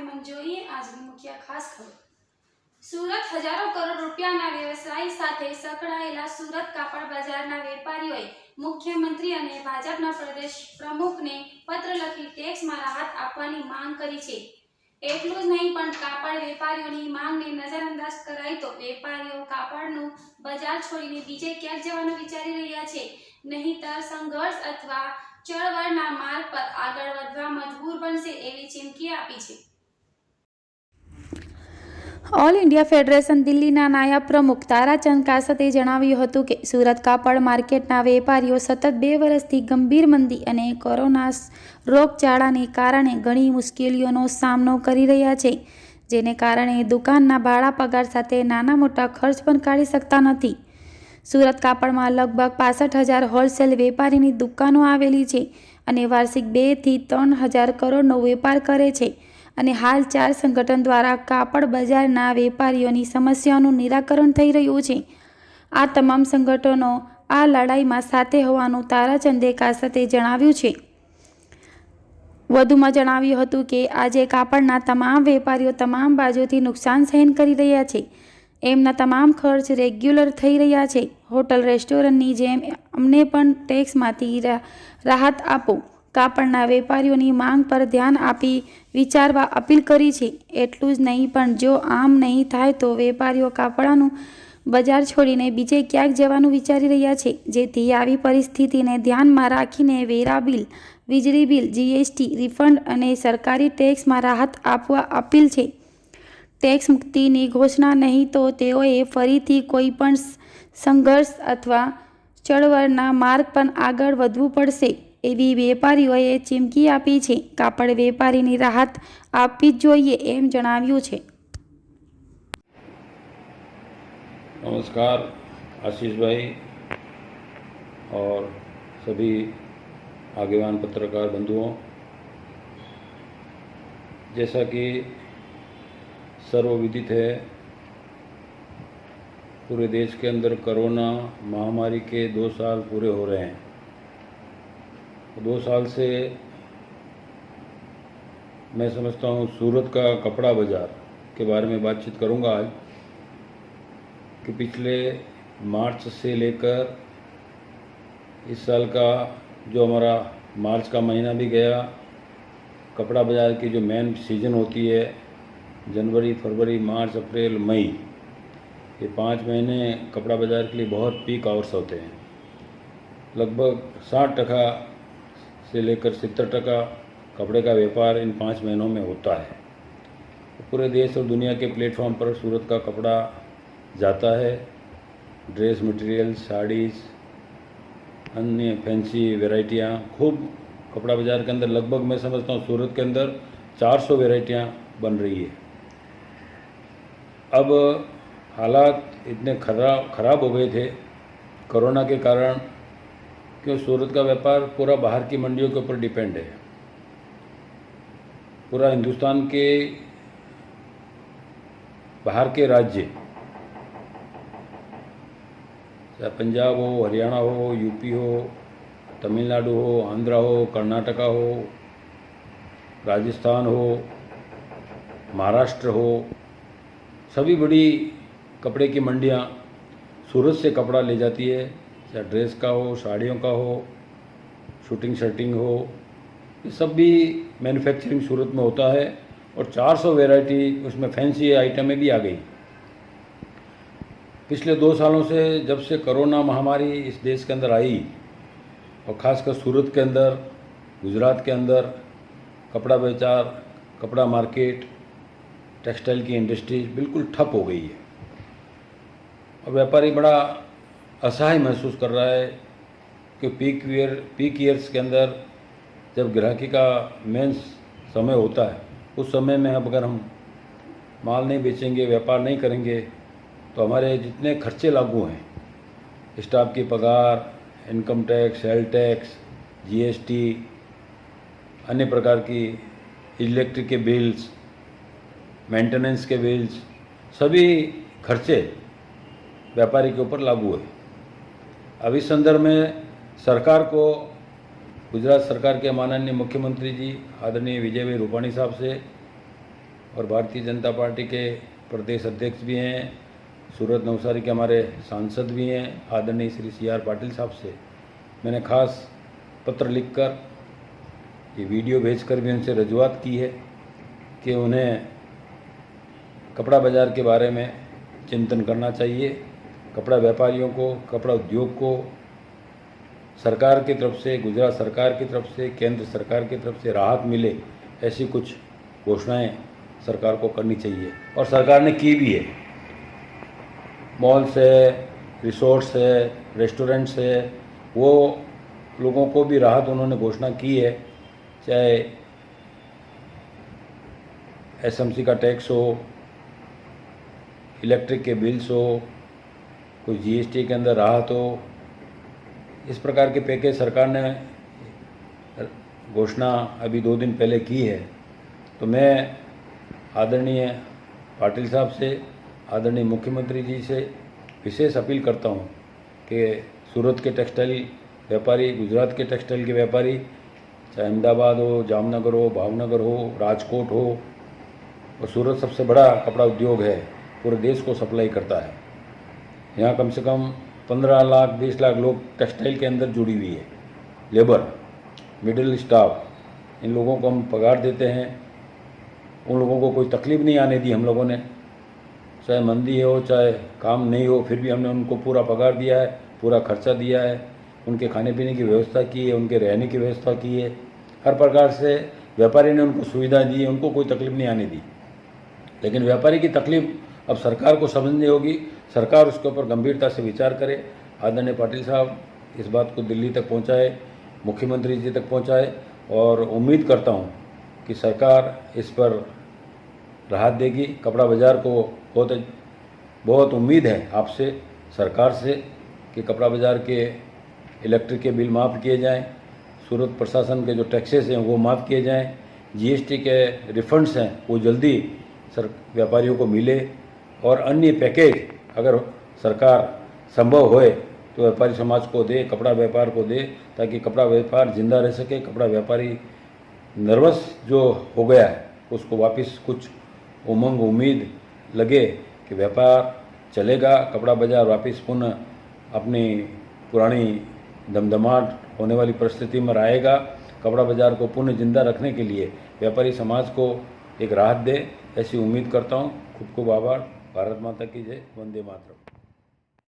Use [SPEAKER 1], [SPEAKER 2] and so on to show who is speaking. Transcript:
[SPEAKER 1] એમાં જોઈએ આજની મુખ્ય ખાસ ખબર। સુરત હજારો કરોડ રૂપિયાના વ્યવસાય સાથે સંકળાયેલા સુરત કાપડ બજારના વેપારીઓએ મુખ્યમંત્રી અને ભાજપના પ્રદેશ પ્રમુખને પત્ર લખી ટેક્સમાં રાહત આપવાની માંગ કરી છે। એટલું જ નહીં પણ કાપડ વેપારીઓની માંગને નજરઅંદાજ કરાય તો વેપારીઓ કાપડનું બજાર છોડીને બીજે ક્યાંક જવાનું વિચારી રહ્યા છે, નહીંતર સંઘર્ષ અથવા ચળવળના માર્ગ પર આગળ વધવા મજબૂર બનશે એવી ચીમકી આપી છે।
[SPEAKER 2] ઓલ ઇન્ડિયા ફેડરેશન દિલ્હીના નાયબ પ્રમુખ તારાચંદ કાસતે જણાવ્યું હતું કે સુરત કાપડ માર્કેટના વેપારીઓ સતત 2 વર્ષથી ગંભીર મંદી અને કોરોના રોગચાળાને કારણે ઘણી મુશ્કેલીઓનો સામનો કરી રહ્યા છે, જેને કારણે દુકાનના ભાડા પગાર સાથે નાના મોટા ખર્ચ પણ કાઢી શકતા નથી। સુરત કાપડમાં લગભગ 65,000 હોલસેલ વેપારીની દુકાનો આવેલી છે અને વાર્ષિક 2 થી 3,000 કરોડનો વેપાર કરે છે અને હાલ 4 સંગઠન દ્વારા કાપડ બજારના વેપારીઓની સમસ્યાઓનું નિરાકરણ થઈ રહ્યું છે। આ તમામ સંગઠનો આ લડાઈમાં સાથે હોવાનું તારાચંદે કાસતે જણાવ્યું છે। વધુમાં જણાવ્યું હતું કે આજે કાપડના તમામ વેપારીઓ તમામ બાજુથી નુકસાન સહન કરી રહ્યા છે। એમના તમામ ખર્ચ રેગ્યુલર થઈ રહ્યા છે। હોટલ રેસ્ટોરન્ટની જેમ અમને પણ ટેક્સમાંથી રાહત આપો। કાપડના વેપારીઓની માંગ પર ધ્યાન આપી વિચારવા અપીલ કરી છે। એટલું જ નહીં પણ જો આમ નહીં થાય તો વેપારીઓ કાપડનું બજાર છોડીને બીજે ક્યાંક જવાનું વિચારી રહ્યા છે, જેથી આવી પરિસ્થિતિને ધ્યાનમાં રાખીને વેરા બિલ, વીજળી બિલ, જીએસટી રિફંડ અને સરકારી ટેક્સમાં રાહત આપવા અપીલ છે। ટેક્સ મુક્તિની ઘોષણા નહીં તો તેઓએ ફરીથી કોઈ પણ સંઘર્ષ અથવા ચળવળના માર્ગ પર આગળ વધવું પડશે એવી વેપારીઓએ ચીમકી આપી છે। કાપડ વેપારીની રાહત આપવી જ જોઈએ એમ જણાવ્યું છે।
[SPEAKER 3] नमस्कार आशीष भाई और सभी आगेवान पत्रकार बंधुओं, जैसा कि सर्वविदित है पूरे देश के अंदर कोरोना महामारी के 2 साल पूरे हो रहे हैं। 2 साल से मैं समझता हूँ सूरत का कपड़ा बाज़ार के बारे में बातचीत करूँगा आज कि पिछले मार्च से लेकर इस साल का जो हमारा मार्च का महीना भी गया, कपड़ा बाज़ार की जो मेन सीज़न होती है जनवरी, फरवरी, मार्च, अप्रैल, मई, ये 5 महीने कपड़ा बाज़ार के लिए बहुत पीक आवर्स होते हैं। लगभग 60% से लेकर 70% कपड़े का व्यापार इन 5 महीनों में होता है। पूरे देश और दुनिया के प्लेटफॉर्म पर सूरत का कपड़ा जाता है। ड्रेस मटेरियल, साड़ीज़, अन्य फैंसी वैरायटियाँ खूब कपड़ा बाज़ार के अंदर लगभग मैं समझता हूँ सूरत के अंदर 400 वैरायटियाँ बन रही है। अब हालात इतने ख़राब हो गए थे कोरोना के कारण कि सूरत का व्यापार पूरा बाहर की मंडियों के ऊपर डिपेंड है। पूरा हिंदुस्तान के बाहर के राज्य, चाहे पंजाब हो, हरियाणा हो, यूपी हो, तमिलनाडु हो, आंध्रा हो, कर्नाटका हो, राजस्थान हो, महाराष्ट्र हो, सभी बड़ी कपड़े की मंडियाँ सूरत से कपड़ा ले जाती है। चाहे ड्रेस का हो, साड़ियों का हो, शूटिंग शर्टिंग हो, ये सब भी मैन्युफैक्चरिंग सूरत में होता है। और 400 वैरायटी उसमें फैंसी आइटमें भी आ गई। पिछले 2 सालों से जब से कोरोना महामारी इस देश के अंदर आई और ख़ासकर सूरत के अंदर, गुजरात के अंदर कपड़ा बाज़ार, कपड़ा मार्केट, टेक्सटाइल की इंडस्ट्रीज बिल्कुल ठप हो गई है और व्यापारी बड़ा असहाय महसूस कर रहा है कि पीक ईयर्स के अंदर जब ग्राहकी का मेन समय होता है, उस समय में अब अगर हम माल नहीं बेचेंगे, व्यापार नहीं करेंगे तो हमारे जितने खर्चे लागू हैं, स्टाफ की पगार, income tax, sale tax, GST, अन्य प्रकार की इलेक्ट्रिक के बिल्स, मेंटेनेंस के बिल्स, सभी खर्चे व्यापारी के ऊपर लागू है। अब इस संदर्भ में सरकार को, गुजरात सरकार के माननीय मुख्यमंत्री जी आदरणीय विजय भाई रूपाणी साहब से और भारतीय जनता पार्टी के प्रदेश अध्यक्ष भी हैं, सूरत नवसारी के हमारे सांसद भी हैं आदरणीय श्री CR पाटिल साहब से मैंने खास पत्र लिखकर ये वीडियो भेजकर भी उनसे रजूआत की है कि उन्हें कपड़ा बाज़ार के बारे में चिंतन करना चाहिए। कपड़ा व्यापारियों को, कपड़ा उद्योग को सरकार की तरफ से, गुजरात सरकार की तरफ से, केंद्र सरकार की तरफ से राहत मिले, ऐसी कुछ घोषणाएं सरकार को करनी चाहिए और सरकार ने की भी है। मॉल्स है, रिसोर्ट्स है, रेस्टोरेंट्स है, वो लोगों को भी राहत उन्होंने घोषणा की है, चाहे SMC का टैक्स हो, इलेक्ट्रिक के बिल्स हो, कोई GST के अंदर राहत हो, इस प्रकार के पैकेज सरकार ने घोषणा अभी 2 दिन पहले की है। तो मैं आदरणीय पाटिल साहब से, आदरणीय मुख्यमंत्री जी से विशेष अपील करता हूं कि सूरत के टेक्सटाइल व्यापारी, गुजरात के टेक्सटाइल के व्यापारी, चाहे अहमदाबाद हो, जामनगर हो, भावनगर हो, राजकोट हो, और सूरत सबसे बड़ा कपड़ा उद्योग है, पूरे देश को सप्लाई करता है। यहाँ कम से कम 15 लाख 20 लाख लोग टेक्सटाइल के अंदर जुड़ी हुई है, लेबर, मिडिल स्टाफ, इन लोगों को हम पगार देते हैं। उन लोगों को कोई तकलीफ नहीं आने दी हम लोगों ने, चाहे मंदी हो, चाहे काम नहीं हो, फिर भी हमने उनको पूरा पगार दिया है, पूरा खर्चा दिया है, उनके खाने पीने की व्यवस्था की है, उनके रहने की व्यवस्था की है, हर प्रकार से व्यापारी ने उनको सुविधा दी है, उनको कोई तकलीफ नहीं आने दी। लेकिन व्यापारी की तकलीफ अब सरकार को समझनी होगी, सरकार उसके ऊपर गंभीरता से विचार करे। आदरणीय पाटिल साहब इस बात को दिल्ली तक पहुंचाए, मुख्यमंत्री जी तक पहुंचाए, और उम्मीद करता हूं कि सरकार इस पर राहत देगी। कपड़ा बाज़ार को बहुत उम्मीद है आपसे, सरकार से, कि कपड़ा बाज़ार के इलेक्ट्रिक के बिल माफ़ किए जाएं, सूरत प्रशासन के जो टैक्सेस हैं वो माफ़ किए जाएं, GST के रिफंड्स हैं वो जल्दी व्यापारियों को मिले, और अन्य पैकेज अगर सरकार संभव होए तो व्यापारी समाज को दे, कपड़ा व्यापार को दे, ताकि कपड़ा व्यापार जिंदा रह सके। कपड़ा व्यापारी नर्वस जो हो गया है उसको वापस कुछ उमंग, उम्मीद लगे कि व्यापार चलेगा, कपड़ा बाज़ार वापस पुनः अपनी पुरानी दमदमाट होने वाली परिस्थिति में आएगा। कपड़ा बाज़ार को पुनः जिंदा रखने के लिए व्यापारी समाज को एक राहत दे, ऐसी उम्मीद करता हूँ। खूब खूब आभार। भारत माता की जय। वंदे मातरम।